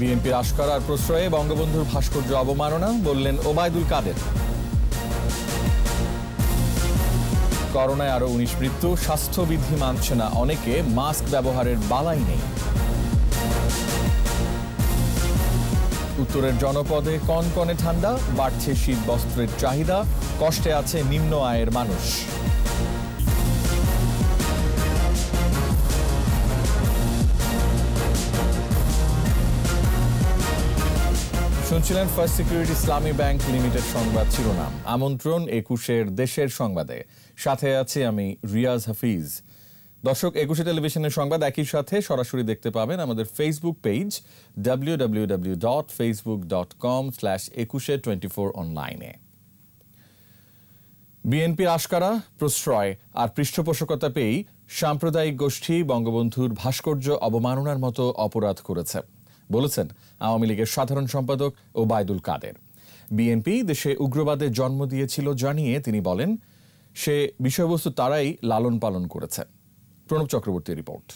বিএনপির আশকারার প্রশ্রয়ে বঙ্গবন্ধুর ভাস্কর্য অবমাননা, বললেন ওবায়দুল কাদের। করোনায় আরো 19 মৃত্যু, স্বাস্থ্যবিধি মানছে না অনেকে, মাস্ক ব্যবহারের বালাই নেই। উত্তরের জনপদে কনকনে ঠান্ডা, বাড়ছে শীত বস্ত্রের চাহিদা, কষ্টে আছে নিম্ন আয়ের মানুষ। শুনছিলেন ফার্স্ট সিকিউরিটি ইসলামী ব্যাংক লিমিটেড সংবাদ শিরোনাম। আমন্ত্রণ 21-এর দেশের সংবাদে, সাথে আছি আমি রিয়াজ হাফিজ। দর্শক, 21 টেলিভিশনের সংবাদ একই সাথে সরাসরি দেখতে পাবেন আমাদের ফেসবুক পেজ www.facebook.com/21e24 অনলাইনে। বিএনপির আশকারা, প্রশ্রয় আর পৃষ্ঠপোষকতা পেয়েই সাম্প্রদায়িক গোষ্ঠী বঙ্গবন্ধুর ভাস্কর্য অবমাননার মতো অপরাধ করেছে বলেছেন আওয়ামী লীগের সাধারণ সম্পাদক ওবায়দুল কাদের। বিএনপি দেশে উগ্রবাদের জন্ম দিয়েছিল জানিয়ে তিনি বলেন, সে বিষয়বস্তু তারাই লালন পালন করেছে। প্রণব চক্রবর্তীর রিপোর্ট।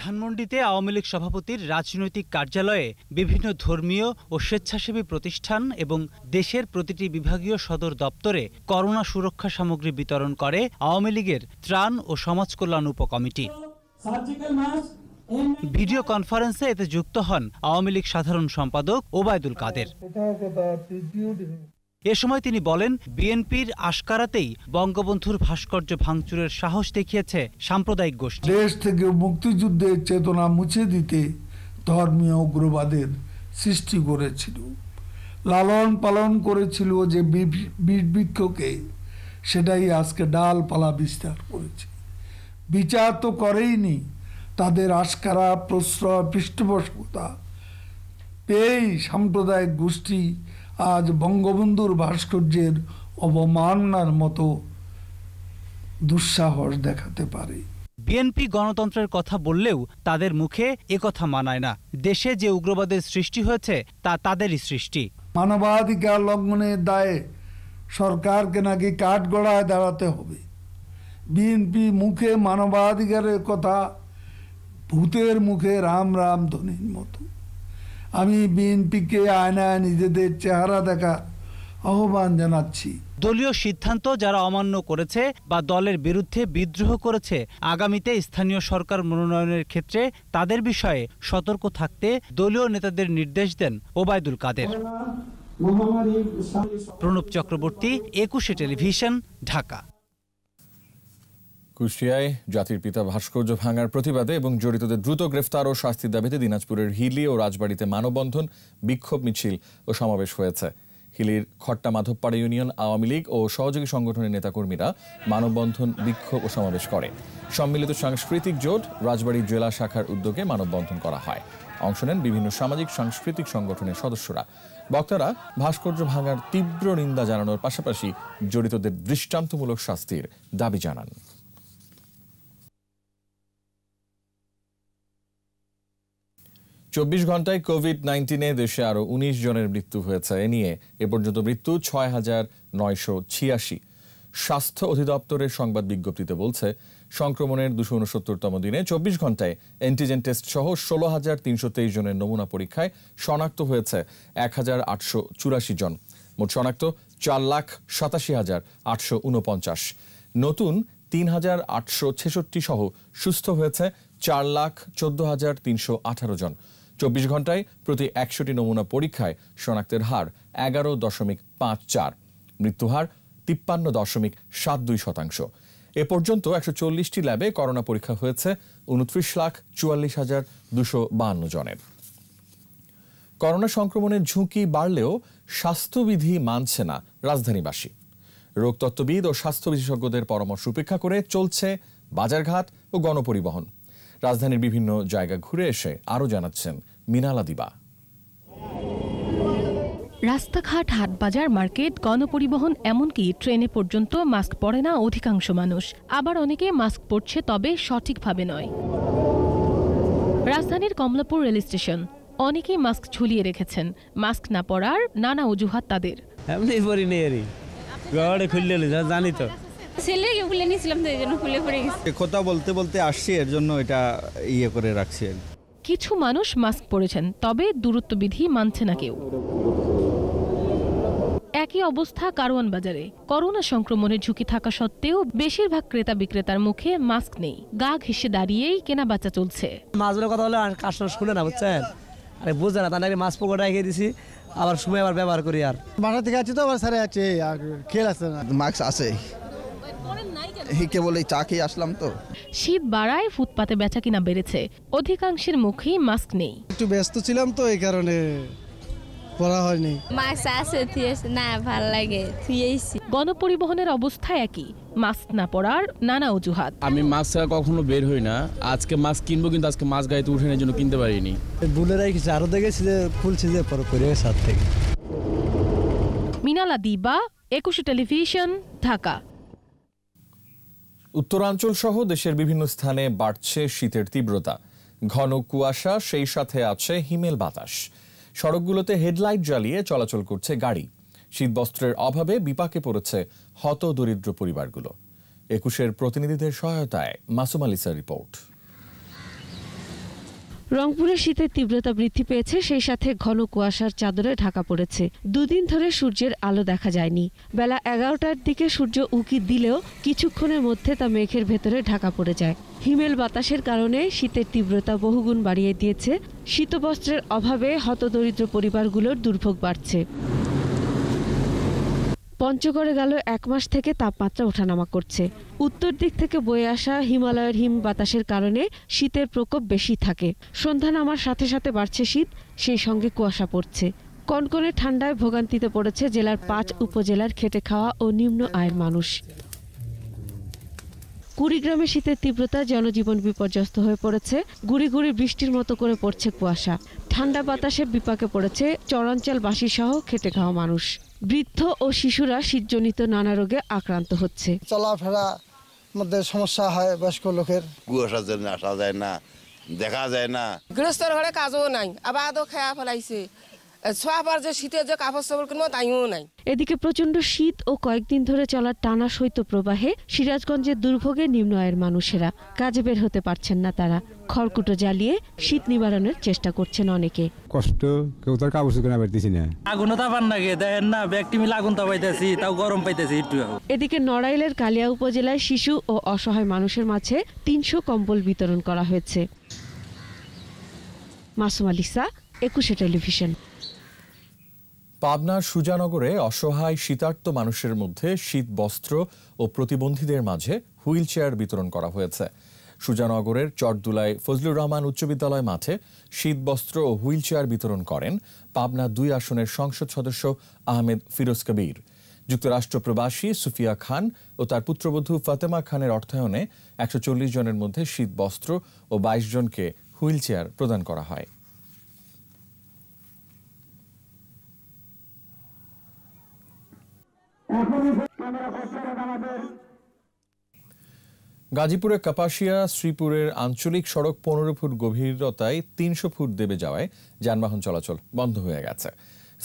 ধানমন্ডিতে আওয়ামী লীগ সভাপতির রাজনৈতিক কার্যালয়ে বিভিন্ন ধর্মীয় ও স্বেচ্ছাসেবী প্রতিষ্ঠান এবং দেশের প্রতিটি বিভাগীয় সদর দপ্তরে করোনা সুরক্ষা সামগ্রী বিতরণ করে আওয়ামী লীগের ত্রাণ ও সমাজ কল্যাণ উপকমিটি। ভিডিও কনফারেন্সে এতে যুক্ত হন আওয়ামী লীগ সাধারণ সম্পাদক ওবায়দুল কাদের। এ সময় তিনি বলেন, বিএনপির আশকারাতেই বঙ্গবন্ধুর ভাস্কর্য ভাঙচুরের সাহস দেখিয়েছে সাম্প্রদায়িক গোষ্ঠী। দেশ থেকে মুক্তিযুদ্ধের চেতনা মুছে দিতে ধর্মীয় উগ্রবাদের সৃষ্টি করেছিল, লালন পালন করেছিল যে বৃক্ষকে, সেটাই আজকে ডালপালা বিস্তার করেছে। বিচার তো করেইনি, তাদের আশকারা, প্রশ্রয়, পৃষ্ঠপোষকতা পেয়েই সাম্প্রদায়িক গোষ্ঠী আজ বঙ্গবন্ধুর ভাস্কর্যের অবমাননার মতো দুঃসাহস দেখাতে পারে। বিএনপি গণতন্ত্রের কথা বললেও তাদের মুখে একথা মানায় না। দেশে যে উগ্রবাদের সৃষ্টি হয়েছে তা তাদেরই সৃষ্টি। মানবাধিকার লঙ্ঘনের দায়ে সরকারকে নাকি কাঠগড়ায় দাঁড়াতে হবে। বিএনপি মুখে মানবাধিকারের কথা, ভূতের মুখে রাম রাম ধ্বনির মতো। আমি বিএনপিকে আয়নায় নিজেদের চেহারা দেখার আহ্বান জানাচ্ছি। দলীয় সিদ্ধান্ত যারা অমান্য করেছে বা দলের বিরুদ্ধে বিদ্রোহ করেছে, আগামীতে স্থানীয় সরকার মনোনয়নের ক্ষেত্রে তাদের বিষয়ে সতর্ক থাকতে দলীয় নেতাদের নির্দেশ দেন ওবায়দুল কাদের। প্রণব চক্রবর্তী, 21 টেলিভিশন, ঢাকা। কুষ্টিয়ায় জাতির পিতা ভাস্কর্য ভাঙার প্রতিবাদে এবং জড়িতদের দ্রুত গ্রেফতার ও শাস্তির দাবিতে দিনাজপুরের হিলি ও রাজবাড়ীতে মানববন্ধন, বিক্ষোভ মিছিল ও সমাবেশ হয়েছে। হিলির খট্টা মাধবপাড়া ইউনিয়ন আওয়ামী লীগ ও সহযোগী সংগঠনের নেতাকর্মীরা মানববন্ধন, বিক্ষোভ ও সমাবেশ করে। সম্মিলিত সাংস্কৃতিক জোট রাজবাড়ী জেলা শাখার উদ্যোগে মানববন্ধন করা হয়। অংশ নেন বিভিন্ন সামাজিক সাংস্কৃতিক সংগঠনের সদস্যরা। বক্তারা ভাস্কর্য ভাঙার তীব্র নিন্দা জানানোর পাশাপাশি জড়িতদের দৃষ্টান্তমূলক শাস্তির দাবি জানান। 24 ঘন্টায় কোভিড-19-এ দেশে আরো 19 জনের মৃত্যু হয়েছে। এ নিয়ে এ পর্যন্ত মৃত্যু 6,986। স্বাস্থ্য অধিদপ্তরের সংবাদ বিজ্ঞপ্তিতে বলছে, সংক্রমণের 269তম দিনে 24 ঘন্টায় অ্যান্টিজেন টেস্ট সহ 16,323 জনের নমুনা পরীক্ষায় শনাক্ত হয়েছে 1,884 জন। মোট শনাক্ত 4,87,849। নতুন 3,866 সহ সুস্থ হয়েছে 4,14,318 জন। 24 ঘন্টায় প্রতি 100টি নমুনা পরীক্ষায় শনাক্তের হার 11.54, মৃত্যুহার 53.72%। এ পর্যন্ত 140টি ল্যাবে করোনা পরীক্ষা হয়েছে 29,44,252 জনের। করোনা সংক্রমণের ঝুঁকি বাড়লেও স্বাস্থ্যবিধি মানছে না রাজধানীবাসী। রোগতত্ত্ববিদ ও স্বাস্থ্য বিশেষজ্ঞদের পরামর্শ উপেক্ষা করে চলছে বাজারঘাট ও গণপরিবহন। রাজধানীর বিভিন্ন জায়গা ঘুরে এসে আরও জানাচ্ছেন মিনালা দিবা। রাস্তাঘাট, হাটবাজার, মার্কেট, গণপরিবহন, এমনকি ট্রেনে পর্যন্ত মাস্ক পরে না অধিকাংশ মানুষ। আবার অনেকে মাস্ক পরছে, তবে সঠিকভাবে নয়। রাজধানীর কমলাপুর রেল স্টেশন, অনেকেই মাস্ক ঝুলিয়ে রেখেছেন। মাস্ক না পরার নানা অজুহাত তাদের। জানি তো ছেলেকে খুলে নিয়েছিলাম, তো এই জন্য খুলে পড়ে গেছে। কথা বলতে বলতে আসছি, এর জন্য এটা ইয়ে করে রাখছি। কিছু মানুষ মাস্ক পরেছেন, তবে দূরত্ববিধি মানছে না কেউ। একই অবস্থা কারওয়ান বাজারে। করোনা সংক্রমণের ঝুঁকি থাকা সত্ত্বেও বেশিরভাগ ক্রেতা বিক্রেতার মুখে মাস্ক নেই। গা ঘেঁষে দাঁড়িয়েই কেনা বেচা চলছে। মাছগুলোর কথা হলে কাস্টমার শুনে না, বুঝছেন? আরে বুঝে না, তাহলে মাছ পকেটে রেখে দিছি, আবার সময় আবার ব্যবহার করি। আর বাসা থেকে আছি তো আবার সারে আছে, আর খেয়াল আছে না। মাস্ক আছে, কেবল এই চা খেয়ে আসলাম তো। শীত বাড়ায় ফুটপাতে বেচা কিনা বেড়েছে, অধিকাংশের মুখেই মাস্ক নেই। একটু ব্যস্ত ছিলাম তো, এই কারণে পড়া হয়নি। মাস্ক আছে না, ভাল লাগে। গণপরিবহনের অবস্থা একই, মাস্ক না পরার নানা অজুহাত। আমি মাস্ক ছাড়া কখনো বের হই না, আজকে মাস্ক কিনবো, কিন্তু আজকে মাস্ক গাড়িতে উঠে নেওয়ার জন্য কিনতে পারিনি। ভুলে রাখছি, আরো দেখেছি যে খুলছি যে পরে করে সাথ থেকে। মিনালা দিবা, 21 টেলিভিশন, ঢাকা। উত্তরাঞ্চল সহ দেশের বিভিন্ন স্থানে বাড়ছে শীতের তীব্রতা। ঘন কুয়াশা, সেই সাথে আছে হিমেল বাতাস। সড়কগুলোতে হেডলাইট জ্বালিয়ে চলাচল করছে গাড়ি। শীতবস্ত্রের অভাবে বিপাকে পড়েছে হতদরিদ্র পরিবারগুলো। 21-এর প্রতিনিধিদের সহায়তায় মাসুম আলিসার রিপোর্ট। রংপুরে শীতের তীব্রতা বৃদ্ধি পেয়েছে, সেই সাথে ঘন কুয়াশার চাদরে ঢাকা পড়েছে। দুদিন ধরে সূর্যের আলো দেখা যায়নি। বেলা 11টার দিকে সূর্য উঁকি দিলেও কিছুক্ষণের মধ্যে তা মেঘের ভেতরে ঢাকা পড়ে যায়। হিমেল বাতাসের কারণে শীতের তীব্রতা বহুগুণ বাড়িয়ে দিয়েছে। শীতবস্ত্রের অভাবে হতদরিদ্র পরিবারগুলোর দুর্ভোগ বাড়ছে। পঞ্চগড়ে গেল 1 মাস থেকে তাপমাত্রা ওঠানামা করছে। উত্তর দিক থেকে বয়ে আসা হিমালয়ের হিম বাতাসের কারণে শীতের প্রকোপ বেশি থাকে। সন্ধ্যা নামার সাথে সাথে বাড়ছে শীত, সেই সঙ্গে কুয়াশা পড়ছে। কনকনে ঠান্ডায় ভোগান্তিতে পড়েছে জেলার 5 উপজেলার খেটে খাওয়া ও নিম্ন আয়ের মানুষ। কুড়িগ্রামে শীতের তীব্রতা জনজীবন বিপর্যস্ত হয়ে পড়েছে। গুড়ি গুড়ি বৃষ্টির মতো করে পড়ছে কুয়াশা। ঠান্ডা বাতাসে বিপাকে পড়েছে চরাঞ্চলবাসী সহ খেটে খাওয়া মানুষ। বৃদ্ধ ও শিশুরা শীতজনিত নানা রোগে আক্রান্ত হচ্ছে। চলাফেরা মধ্যে সমস্যা হয় বয়স্ক লোকের। কুয়াশার জন্য আসা যায় না, দেখা যায় না। গৃহস্থর ঘরে কাজও নাই, আবার আদৌ খেয়া ফেলাইছে। ছোয়াবার যে শীতের যে কাপড় চাপড় কিনবো তাইও নাই। এদিকে প্রচন্ড শীত ও কয়েকদিন ধরে চলা টানা শৈত্যপ্রবাহে সিরাজগঞ্জের দুর্ভোগে নিম্ন আয়ের মানুষেরা। কাজে বের হতে পারছেন না তারা। খড়কুটো জ্বালিয়ে শীত নিবারণের চেষ্টা করছেন অনেকে। কষ্ট, কেউ তার কাপড় শুকানো পারতেছি না। আগুন তাপান লাগে, দেখেন না ব্যক্তি মিলে আগুন তাপাইতেছি, তাও গরম পাইতেছি একটু। এদিকে নড়াইলের কালিয়া উপজেলায় শিশু ও অসহায় মানুষের মাঝে 300 কম্বল বিতরণ করা হয়েছে। মাসুম আলিসা, 21 টেলিভিশন। পাবনার সুজানগরে অসহায় শীতার্ত মানুষের মধ্যে শীত বস্ত্র ও প্রতিবন্ধীদের মাঝে হুইল চেয়ার বিতরণ করা হয়েছে। সুজানগরের চরদুলাই ফজলুর রহমান উচ্চ বিদ্যালয় মাঠে শীত বস্ত্র ও হুইল চেয়ার বিতরণ করেন পাবনা 2 আসনের সংসদ সদস্য আহমেদ ফিরোজ কবির। যুক্তরাষ্ট্র প্রবাসী সুফিয়া খান ও তার পুত্রবধূ ফাতেমা খানের অর্থায়নে 140 জনের মধ্যে শীত বস্ত্র ও 22 জনকে হুইল চেয়ার প্রদান করা হয়। গাজীপুরের কাপাসিয়া শ্রীপুরের আঞ্চলিক সড়ক 15 ফুট গভীরতায় 300 ফুট দেবে যাওয়ায় যানবাহন চলাচল বন্ধ হয়ে গেছে।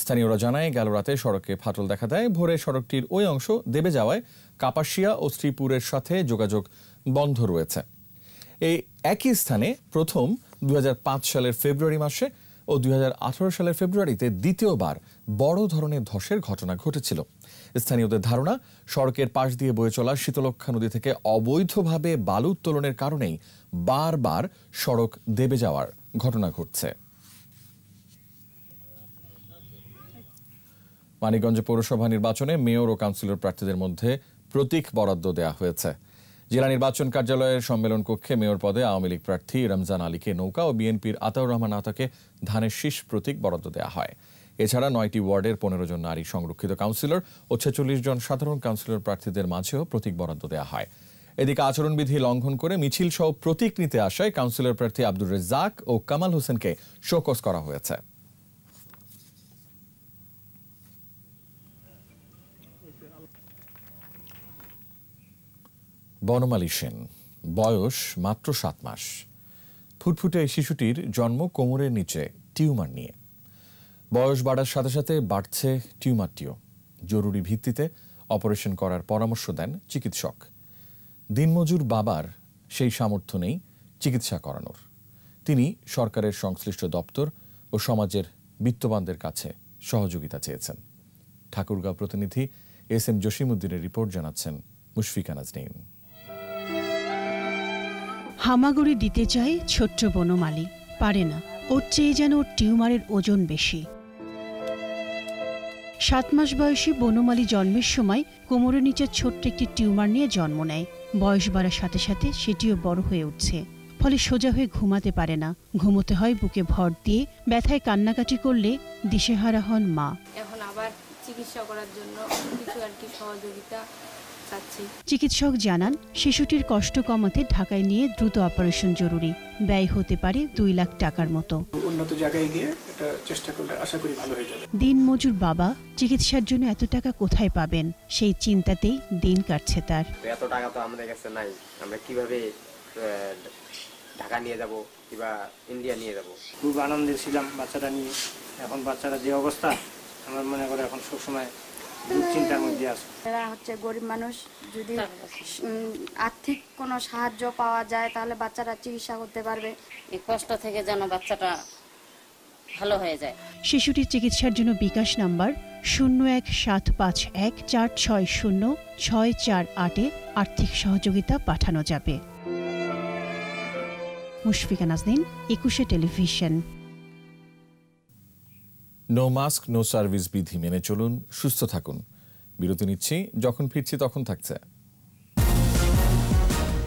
স্থানীয়রা জানায়, গেল রাতে সড়কে ফাটল দেখা দেয়। ভোরে সড়কটির ওই অংশ দেবে যাওয়ায় কাপাসিয়া ও শ্রীপুরের সাথে যোগাযোগ বন্ধ রয়েছে। এই একই স্থানে প্রথম 2005 সালের ফেব্রুয়ারি মাসে ও 2018 সালের ফেব্রুয়ারিতে দ্বিতীয়বার বড় ধরনের ধসের ঘটনা ঘটেছিল। স্থানীয়দের ধারণা, সড়কের পাশ দিয়ে বয়ে চলা শীতলক্ষ্যা নদী থেকে অবৈধভাবে বালু উত্তোলনের কারণেই বারবার সড়ক দেবে যাওয়ার ঘটনা ঘটছে। মানিকগঞ্জ পৌরসভা নির্বাচনে মেয়র ও কাউন্সিলর প্রার্থীদের মধ্যে প্রতীক বরাদ্দ দেওয়া হয়েছে। জেলা নির্বাচন কার্যালয়ের সম্মেলন কক্ষে মেয়র পদে আওয়ামী লীগ প্রার্থী রমজান আলীকে নৌকা ও বিএনপির আতাউর রহমান আতাকে ধানের শীষ প্রতীক বরাদ্দ দেওয়া হয়। এছাড়া 9টি ওয়ার্ডের 15 জন নারী সংরক্ষিত কাউন্সিলর ও 46 জন সাধারণ কাউন্সিলর প্রার্থীদের মাঝেও প্রতীক বরাদ্দ দেওয়া হয়। এদিকে আচরণবিধি লঙ্ঘন করে মিছিল সহ প্রতীক নিতে আসায় কাউন্সিলর প্রার্থী আব্দুর রেজ্জাক ও কামাল হোসেনকে শোকজ করা হয়েছে। বনমালী সেন, বয়স মাত্র 7 মাস। ফুটফুটে এই শিশুটির জন্ম কোমরের নিচে টিউমার নিয়ে। বয়স বাড়ার সাথে সাথে বাড়ছে টিউমারটিও। জরুরি ভিত্তিতে অপারেশন করার পরামর্শ দেন চিকিৎসক। দিনমজুর বাবার সেই সামর্থ্য নেই চিকিৎসা করানোর। তিনি সরকারের সংশ্লিষ্ট দপ্তর ও সমাজের বিত্তবানদের কাছে সহযোগিতা চেয়েছেন। ঠাকুরগাঁও প্রতিনিধি এস.এম. জসিমউদ্দিনের রিপোর্ট, জানাচ্ছেন মুশফিকা নাজনীন। হামাগুড়ি দিতে চায় ছোট্ট বনমালী, পারে না। ওর চেয়ে যেন ওর টিউমারের ওজন বেশি। 7 মাস বয়সী বনমালী জন্মের সময় কোমরের নিচে ছোট্ট একটি টিউমার নিয়ে জন্ম নেয়। বয়স বাড়ার সাথে সাথে সেটিও বড় হয়ে উঠছে, ফলে সোজা হয়ে ঘুমাতে পারে না। ঘুমোতে হয় বুকে ভর দিয়ে। ব্যথায় কান্নাকাটি করলে দিশেহারা হন মা। এখন আবার চিকিৎসা করার জন্য কিছু আর কি সহযোগিতা চাচ্ছি। চিকিৎসক জানান শিশুটির কষ্ট কমাতে ঢাকায় নিয়ে দ্রুত অপারেশন জরুরি। ব্যয় হতে পারে 2 লাখ টাকার মতো। উন্নত জায়গায় গিয়ে এটা চেষ্টা করলে আশা করি ভালো হয়ে যাবে। দিনমজুর বাবা চিকিৎসার জন্য এত টাকা কোথায় পাবেন, সেই চিন্তাতেই দিন কাটছে তার। এত টাকা তো আমাদের কাছে নাই, আমরা কিভাবে ঢাকা নিয়ে যাব কিংবা ইন্ডিয়া নিয়ে যাব। খুব আনন্দে ছিলাম বাচ্চাটা নিয়ে। এখন বাচ্চাটা যে অবস্থা, আমার মনে করে এখন সবসময় চিন্তার মধ্যে আছে। এরা হচ্ছে গরিব মানুষ, যদি আর্থিক কোনো সাহায্য পাওয়া যায় তাহলে বাচ্চারা চিকিৎসা করতে পারবে। এই কষ্ট থেকে যেন বাচ্চাটা ভালো হয়ে যায়। শিশুটির চিকিৎসার জন্য বিকাশ নাম্বার 01751460648-এ আর্থিক সহযোগিতা পাঠানো যাবে। Mushfika Naznin, 21 television. No mask no service বিধি মেনে চলুন, সুস্থ থাকুন। বিরতি নিচ্ছি, যখন ফিরছি তখন থাকছে।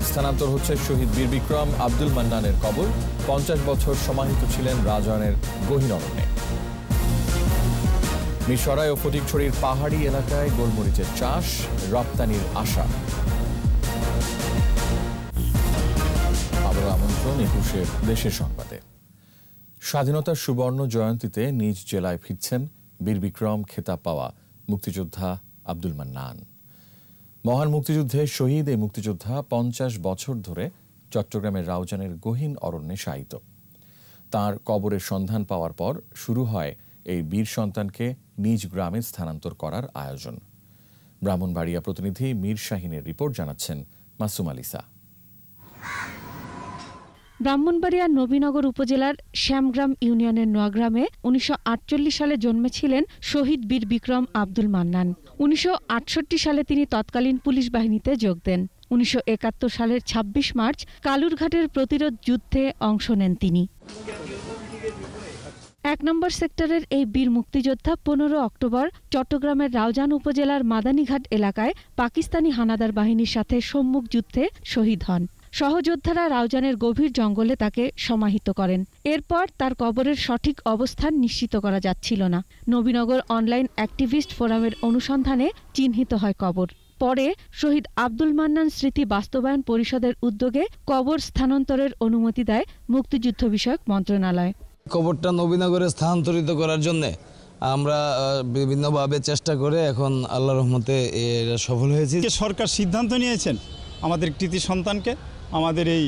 স্থানান্তর হচ্ছে শহীদ বীর বিক্রম আব্দুল মান্নানের কবর। 50 বছর সমাহিত ছিলেন রাজওয়ানের গহীন অরণ্যে। মিরসরাই ও ফটিকছড়ির পাহাড়ি এলাকায় গোলমরিচের চাষ, রপ্তানির আশা। আবার আমন্ত্রণ 21 দেশের সংবাদে। স্বাধীনতার সুবর্ণ জয়ন্তীতে নিজ জেলায় ফিরছেন বীর বিক্রম খেতাব পাওয়া মুক্তিযোদ্ধা আব্দুল মান্নান। মহান মুক্তিযুদ্ধে শহীদ এই মুক্তিযোদ্ধা 50 বছর ধরে চট্টগ্রামের রাউজানের গহীন অরণ্যে শায়িত। তাঁর কবরের সন্ধান পাওয়ার পর শুরু হয় এই বীর সন্তানকে নিজ গ্রামে স্থানান্তর করার আয়োজন। ব্রাহ্মণবাড়িয়া প্রতিনিধি মীর শাহিনের রিপোর্ট, জানাচ্ছেন মাসুম আলিসা। ব্রাহ্মণবাড়িয়ার নবীনগর উপজেলার শ্যামগ্রাম ইউনিয়নের নোয়াগ্রামে 1948 সালে জন্মেছিলেন শহীদ বীর বিক্রম আব্দুল মান্নান। 1968 সালে তিনি তৎকালীন পুলিশ বাহিনীতে যোগ দেন। 1971 সালের 26 মার্চ কালুরঘাটের প্রতিরোধ যুদ্ধে অংশ নেন তিনি। 1 নম্বর সেক্টরের এই বীর মুক্তিযোদ্ধা 15 অক্টোবর চট্টগ্রামের রাউজান উপজেলার মাদানীঘাট এলাকায় পাকিস্তানি হানাদার বাহিনীর সাথে সম্মুখ যুদ্ধে শহীদ হন। সহযোদ্ধারা রাউজানের গভীর জঙ্গলে তাকে সমাহিত করেন। এরপর তার কবরের সঠিক অবস্থান নিশ্চিত করা যাচ্ছিল না। নবীনগর অনলাইন অ্যাক্টিভিস্ট ফোরামের অনুসন্ধানে চিহ্নিত হয় কবর। পরে শহীদ আব্দুল মান্নান স্মৃতি বাস্তবায়ন পরিষদের উদ্যোগে কবর স্থানান্তরের অনুমতি দেয় মুক্তিযুদ্ধ বিষয়ক মন্ত্রণালয়। কবরটা নবীনগরে স্থানান্তরিত করার জন্য আমরা বিভিন্নভাবে চেষ্টা করে এখন আল্লাহর রহমতে এটা সফল হয়েছি। সরকার সিদ্ধান্ত নিয়েছেন আমাদের কৃতি সন্তানকে আমাদের এই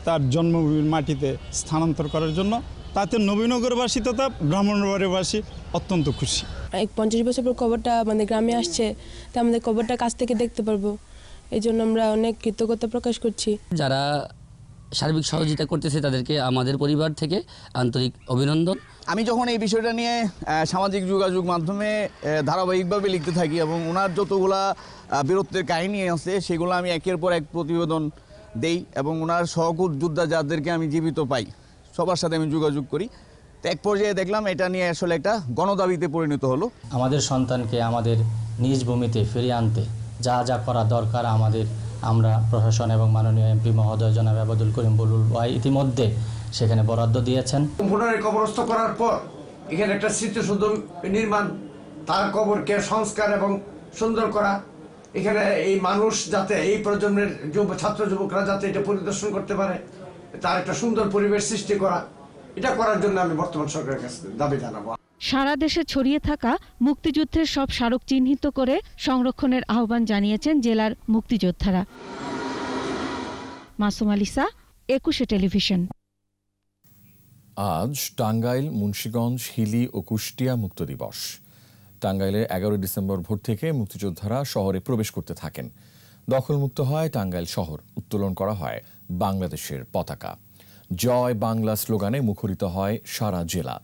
তার জন্মভূমির মাটিতে স্থানান্তর করার জন্য। তাতে নবীনগরবাসী তথা ব্রাহ্মণবাড়িয়াবাসী অত্যন্ত খুশি। 50 বছর পর কবরটা আমাদের গ্রামে আসছে, তা আমাদের কবরটা কাছ থেকে দেখতে পারবো, এই জন্য আমরা অনেক কৃতজ্ঞতা প্রকাশ করছি। যারা সার্বিক সহযোগিতা করতেছে তাদেরকে আমাদের পরিবার থেকে আন্তরিক অভিনন্দন। আমি যখন এই বিষয়টা নিয়ে সামাজিক যোগাযোগ মাধ্যমে ধারাবাহিকভাবে লিখতে থাকি এবং ওনার যতগুলা বীরত্বের কাহিনী আছে সেগুলো আমি একের পর এক প্রতিবেদন দেই এবং ওনার সহযোদ্ধা যাদেরকে আমি জীবিত পাই সবার সাথে আমি যোগাযোগ করি। তো এক পর্যায়ে দেখলাম এটা নিয়ে আসলে একটা গণদাবিতে পরিণত হলো। আমাদের সন্তানকে আমাদের নিজ ভূমিতে ফিরিয়ে আনতে যা যা করা দরকার আমরা প্রশাসন এবং মাননীয় এমপি মহোদয় জনাব আব্দুল করিম বুলবুল ভাই ইতিমধ্যে সেখানে বরাদ্দ দিয়েছেন। পুনরায় কবরস্থ করার পর এখানে একটা স্মৃতিসৌধ নির্মাণ, তার কবরকে সংস্কার এবং সুন্দর করা, এখানে এই মানুষ যাতে এই প্রজন্মের ছাত্র যুবকরা যাতে এটা পরিদর্শন করতে পারে, তার একটা সুন্দর পরিবেশ সৃষ্টি করা, এটা করার জন্য আমি বর্তমান সরকারের কাছে দাবি জানাবো। সারা দেশে ছড়িয়ে থাকা মুক্তিযুদ্ধের সব স্মারক চিহ্নিত করে সংরক্ষণের আহ্বান জানিয়েছেন জেলার মুক্তিযোদ্ধারা। মাসুম আলিসা, 21 টেলিভিশন। আজ টাঙ্গাইল, মুন্সিগঞ্জ, হিলি ও কুষ্টিয়া মুক্ত দিবস। টাঙ্গাইলে 11 ডিসেম্বর ভোর থেকে মুক্তিযোদ্ধারা শহরে প্রবেশ করতে থাকেন। দখলমুক্ত হয় টাঙ্গাইল শহর, উত্তোলন করা হয় বাংলাদেশের পতাকা। জয় বাংলা স্লোগানে মুখরিত হয় সারা জেলা।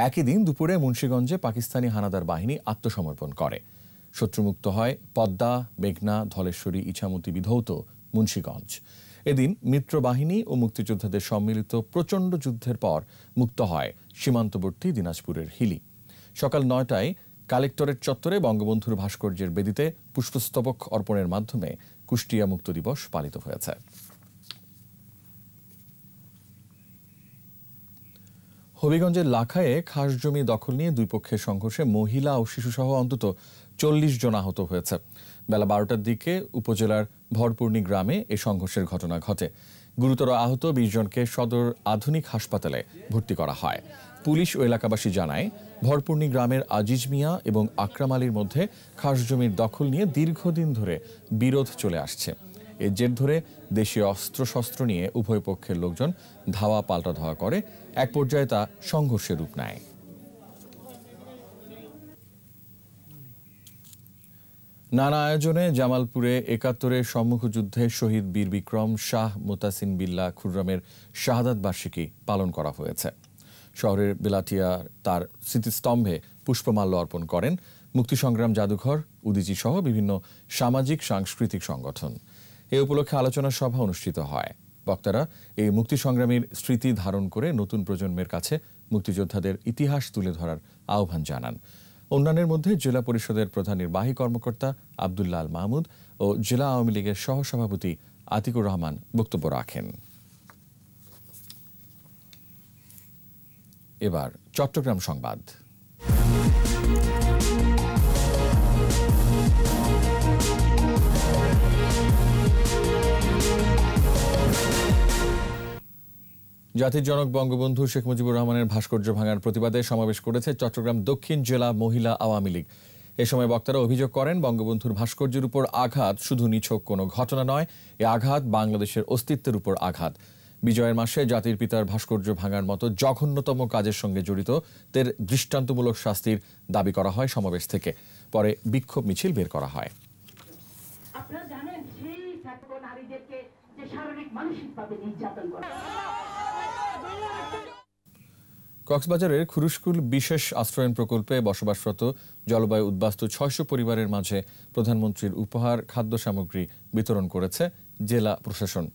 একই দিন দুপুরে মুন্সিগঞ্জে পাকিস্তানি হানাদার বাহিনী আত্মসমর্পণ করে। শত্রুমুক্ত হয় পদ্মা, মেঘনা, ধলেশ্বরী, ইছামতি বিধৌত মুন্সিগঞ্জ। এদিন মিত্র বাহিনী ও মুক্তিযোদ্ধাদের সম্মিলিত প্রচণ্ড যুদ্ধের পর মুক্ত হয় সীমান্তবর্তী দিনাজপুরের হিলি। সকাল ৯টায় কালেক্টরেট চত্বরে বঙ্গবন্ধুর ভাস্কর্যের বেদিতে পুষ্পস্তবক অর্পণের মাধ্যমে কুষ্টিয়া মুক্ত দিবস পালিত হয়েছে। হবিগঞ্জের লাখায়ে খাস জমি দখল নিয়ে দুই পক্ষের সংঘর্ষে মহিলা ও শিশুসহ অন্তত ৪০ জন আহত হয়েছে। বেলা ১২টার দিকে উপজেলার ভরপূর্ণি গ্রামে এই সংঘর্ষের ঘটনা ঘটে। গুরুতর আহত ২০ জনকে সদর আধুনিক হাসপাতালে ভর্তি করা হয়। পুলিশ ও এলাকাবাসী জানায়, ভরপূর্ণি গ্রামের আজিজ মিয়া এবং আকরাম আলীর মধ্যে খাস জমির দখল নিয়ে দীর্ঘদিন ধরে বিরোধ চলে আসছে। এর জের ধরে দেশীয় অস্ত্রশস্ত্র নিয়ে উভয় পক্ষের লোকজন ধাওয়া পাল্টা ধাওয়া করে। এক পর্যায়ে তা সংঘর্ষের রূপ নেয়। নানা আয়োজনে জামালপুরে ৭১-এর সম্মুখযুদ্ধে শহীদ বীর বিক্রম শাহ মোতাসিম বিল্লাহ খুররামের শাহাদাত বার্ষিকী পালন করা হয়েছে। শহরের বেলাটিয়া তার স্মৃতিস্তম্ভে পুষ্পমাল্য অর্পণ করেন মুক্তিসংগ্রাম জাদুঘর, উদীচী সহ বিভিন্ন সামাজিক সাংস্কৃতিক সংগঠন। এ উপলক্ষে আলোচনা সভা অনুষ্ঠিত হয়। বক্তারা এই মুক্তিসংগ্রামীর স্মৃতি ধারণ করে নতুন প্রজন্মের কাছে মুক্তিযোদ্ধাদের ইতিহাস তুলে ধরার আহ্বান জানান। অন্যান্যের মধ্যে জেলা পরিষদের প্রধান নির্বাহী কর্মকর্তা আব্দুল্লাহ আল মাহমুদ ও জেলা আওয়ামী লীগের সহসভাপতি আতিকুর রহমান বক্তব্য রাখেন। এবার চট্টগ্রাম সংবাদ। জাতির জনক বঙ্গবন্ধু শেখ মুজিবুর রহমানের ভাস্কর্য ভাঙার প্রতিবাদে সমাবেশ করেছে চট্টগ্রাম দক্ষিণ জেলা মহিলা আওয়ামী লীগ। এ সময় বক্তারা অভিযোগ করেন, বঙ্গবন্ধুর ভাস্কর্যের উপর আঘাত শুধু নিছক কোনো ঘটনা নয়, এ আঘাত বাংলাদেশের অস্তিত্বের উপর আঘাত। বিজয়ের মাসে জাতির পিতার ভাস্কর্য ভাঙার মতো জঘন্যতম কাজের সঙ্গে জড়িত দের দৃষ্টান্তমূলক শাস্তির দাবি করা হয় সমাবেশ থেকে। পরে বিক্ষোভ মিছিল বের করা হয়। কক্সবাজারের খুরুশকুল বিশেষ আশ্রয়ন প্রকল্পে বসবাসরত জলবায়ু উদ্বাস্তু ৬০০ পরিবারের মাঝে প্রধানমন্ত্রীর উপহার খাদ্য সামগ্রী বিতরণ করেছে জেলা প্রশাসন।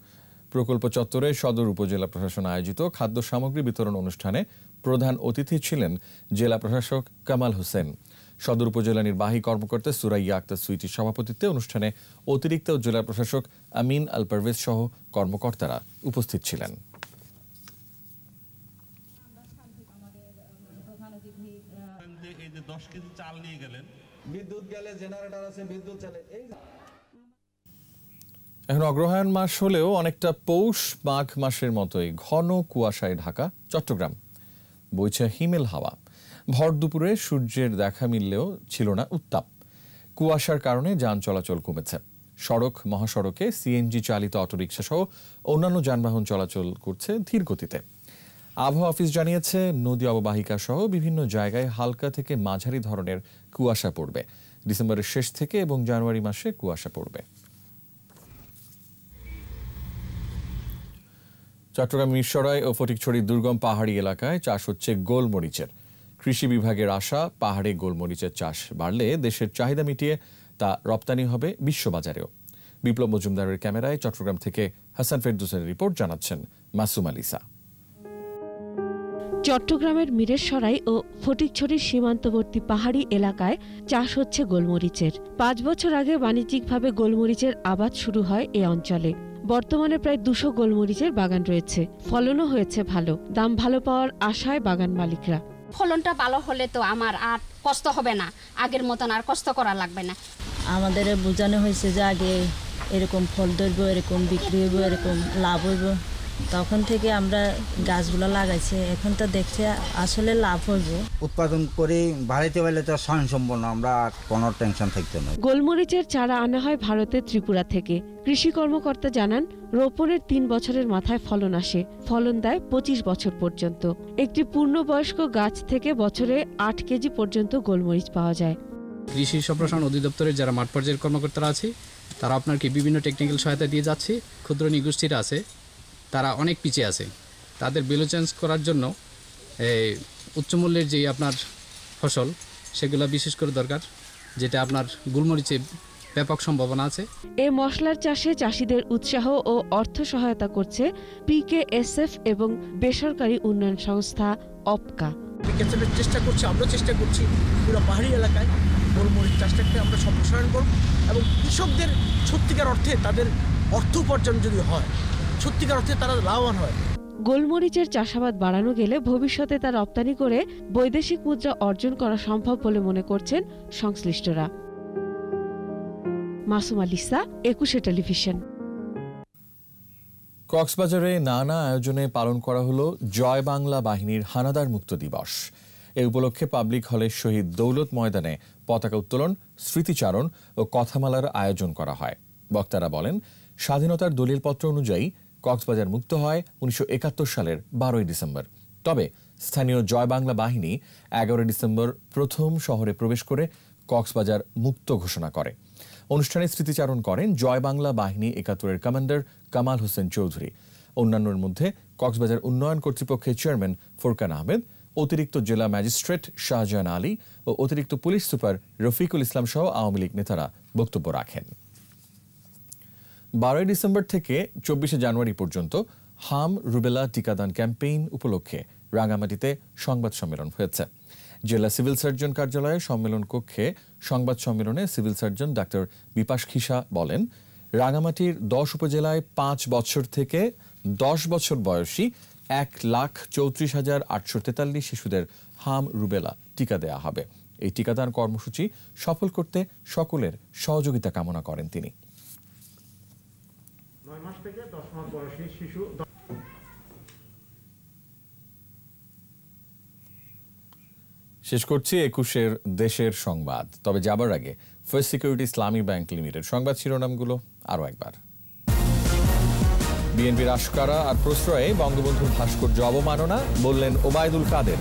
প্রকল্প চত্বরে সদর উপজেলা প্রশাসন আয়োজিত খাদ্য সামগ্রী বিতরণ অনুষ্ঠানে প্রধান অতিথি ছিলেন জেলা প্রশাসক কামাল হোসেন। সদর উপজেলা নির্বাহী কর্মকর্তা সুরাইয়া আক্তার সুইটির সভাপতিত্বে অনুষ্ঠানে অতিরিক্ত জেলা প্রশাসক আমিন আল পারভেজ সহ কর্মকর্তারা উপস্থিত ছিলেন। এখন অগ্রহায়ণ মাস হলেও অনেকটা পৌষ মাঘ মাসের মতোই ঘন কুয়াশায় ঢাকা চট্টগ্রাম। বইছে হিমেল হাওয়া। ভর দুপুরে সূর্যের দেখা মিললেও ছিল না উত্তাপ। কুয়াশার কারণে যান চলাচল কমেছে। সড়ক, মহাসড়কে সিএনজি চালিত অটোরিকশা সহ অন্যান্য যানবাহন চলাচল করছে ধীর গতিতে। আবহাওয়া অফিস জানিয়েছে, নদী অববাহিকা সহ বিভিন্ন জায়গায় হালকা থেকে মাঝারি ধরনের কুয়াশা পড়বে। ডিসেম্বরের শেষ থেকে এবং জানুয়ারি মাসে কুয়াশা পড়বে। চট্টগ্রাম মিরসরাই ও ফটিকছড়ির দুর্গম পাহাড়ি এলাকায় চাষ হচ্ছে গোলমরিচের। কৃষি বিভাগের আশা, পাহাড়ে গোলমরিচের চাষ বাড়লে দেশের চাহিদা মিটিয়ে তা রপ্তানি হবে বিশ্ববাজারেও। বিপ্লব মজুমদারের ক্যামেরায় চট্টগ্রাম থেকে হাসান ফেরদৌসের রিপোর্ট, জানাচ্ছেন মাসুম আলিসা। চট্টগ্রামের মিরেরসরাই ও ফটিকছড়ির সীমান্তবর্তী পাহাড়ি এলাকায় চাষ হচ্ছে গোলমরিচের। ৫ বছর আগে বাণিজ্যিকভাবে গোলমরিচের আবাদ শুরু হয় এ অঞ্চলে। বর্তমানে প্রায় ২০০ গোলমরিচের বাগান রয়েছে। ফলনও হয়েছে ভালো। দাম ভালো পাওয়ার আশায় বাগান মালিকরা। ফলনটা ভালো হলে তো আমার আর কষ্ট হবে না, আগের মতন আর কষ্ট করা লাগবে না। আমাদের বোঝানো হয়েছে যে আগে এরকম ফল ধরব, এরকম বিক্রি হইব, এরকম লাভ হইব, তখন থেকে আমরা গাছগুলো লাগাইছি। এখন তো দেখছি আসলে লাভ হইব। উৎপাদন করে বাড়াইতে পারলে তো স্বয়ংসম্পূর্ণ, আমরা কোনো টেনশন থাকতো না। গোলমরিচের চারা আনা হয় ভারতের ত্রিপুরা থেকে। কৃষি কর্মকর্তা জানান, রোপণের ৩ বছরের মাথায় ফলন আসে। ফলন দেয় ২৫ বছর পর্যন্ত। একটি পূর্ণবয়স্ক গাছ থেকে বছরে ৮ কেজি পর্যন্ত গোলমরিচ পাওয়া যায়। কৃষি সম্প্রসারণ অধিদপ্তরের যারা মাঠ পর্যায়ের কর্মকর্তারা আছে, তারা আপনাকে বিভিন্ন টেকনিক্যাল সহায়তা দিয়ে যাচ্ছে। ক্ষুদ্র নিগোষ্ঠীরা আছে, তারা অনেক পিছিয়ে আছে। তাদের ভ্যালু চেঞ্জ করার জন্য এই উচ্চমূল্যের যে আপনার ফসল সেগুলো বিশেষ করে দরকার, যেটা আপনার গোলমরিচে ব্যাপক সম্ভাবনা আছে। এই মশলার চাষে চাষিদের উৎসাহ ও অর্থ সহায়তা করছে PKSF এবং বেসরকারি উন্নয়ন সংস্থা অপকা। চেষ্টা করছি, আমরা চেষ্টা করছি পুরো পাহাড়ি এলাকায় গোলমরিচ চাষটাকে আমরা সম্প্রসারণ করব এবং কৃষকদের সত্যিকার অর্থে তাদের অর্থ উপার্জন যদি হয়, সত্যিকার অর্থে তারা লাভবান হয়। গোলমরিচের চাষাবাদ বাড়ানো গেলে ভবিষ্যতে তা রপ্তানি করে বৈদেশিক মুদ্রা অর্জন করা সম্ভব বলে মনে করছেন সংশ্লিষ্টরা। Masuma Lisa, 21 television. কক্সবাজারে নানা আয়োজনে পালন করা হলো জয় বাংলা বাহিনীর হানাদার মুক্ত দিবস। এই উপলক্ষে পাবলিক হলে শহীদ দৌলত ময়দানে পতাকা উত্তোলন, স্মৃতিচারণ ও কথামালার আয়োজন করা হয়। বক্তারা বলেন, স্বাধীনতার দলিলপত্র অনুযায়ী কক্সবাজার মুক্ত হয় 1971 সালের 12 ডিসেম্বর। তবে স্থানীয় জয় বাংলা বাহিনী 11 ডিসেম্বর প্রথম শহরে প্রবেশ করে কক্সবাজার মুক্ত ঘোষণা করে। অনুষ্ঠানে স্মৃতিচারণ করেন জয় বাংলা বাহিনী 71-এর কমান্ডার কামাল হোসেন চৌধুরী। অন্যান্যের মধ্যে কক্সবাজার উন্নয়ন কর্তৃপক্ষের চেয়ারম্যান ফোরকান আহমেদ, অতিরিক্ত জেলা ম্যাজিস্ট্রেট শাহজাহান আলী ও অতিরিক্ত পুলিশ সুপার রফিকুল ইসলাম সহ আওয়ামী লীগ নেতারা বক্তব্য রাখেন। 12 ডিসেম্বর থেকে 24 জানুয়ারি পর্যন্ত হাম রুবেলা টিকাদান ক্যাম্পেইন উপলক্ষে রাঙামাটিতে সংবাদ সম্মেলন হয়েছে। জেলা সিভিল সার্জন কার্যালয়ে সম্মেলন কক্ষে সংবাদ সম্মেলনে civil surgeon doctor Bipash Khisa বলেন, রাঙামাটির 10 উপজেলায় 5 বছর থেকে 10 বছর বয়সী 1,34,843 শিশুদের হাম রুবেলা টিকা দেয়া হবে। এই টিকাদান কর্মসূচি সফল করতে সকলের সহযোগিতা কামনা করেন তিনি। 9 মাস থেকে 10 মাস বয়সী শিশু। শেষ করছি 21-এর দেশের সংবাদ। তবে যাবার আগে ফার্স্ট সিকিউরিটি ইসলামী ব্যাংক লিমিটেড সংবাদ শিরোনামগুলো আরো একবার। বিএনপির আশকারা আর প্রশ্রয়ে বঙ্গবন্ধুর ভাস্কর্য অবমাননা, বললেন ওবায়দুল কাদের।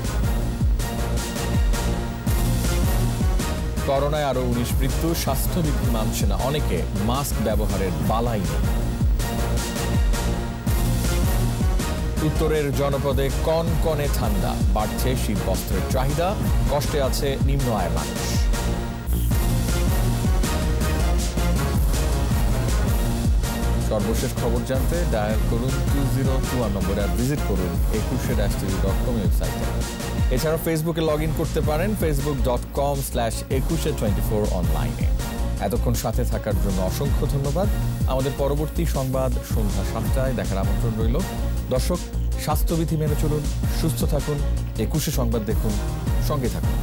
করোনায় আরো 19 মৃত্যু, স্বাস্থ্যবিধি মানছে না অনেকে, মাস্ক ব্যবহারের বালাই নেই। উত্তরের জনপদে কনকনে ঠান্ডা, বাড়ছে শীত বস্ত্রের চাহিদা, কষ্টে আছে নিম্ন আয়ের মানুষ। সর্বশেষ খবর জানতে ডায়াল করুন 2021 নম্বরে আর ভিজিট করুন 21.tv.com ওয়েবসাইটে। এছাড়া ফেসবুকে লগ ইন করতে পারেন facebook.com/2124 অনলাইনে। এতক্ষণ সাথে থাকার জন্য অসংখ্য ধন্যবাদ। আমাদের পরবর্তী সংবাদ সন্ধ্যা 7টায় দেখার আমন্ত্রণ রইল। দর্শক, স্বাস্থ্যবিধি মেনে চলুন, সুস্থ থাকুন, 21 সংবাদ দেখুন, সঙ্গে থাকুন।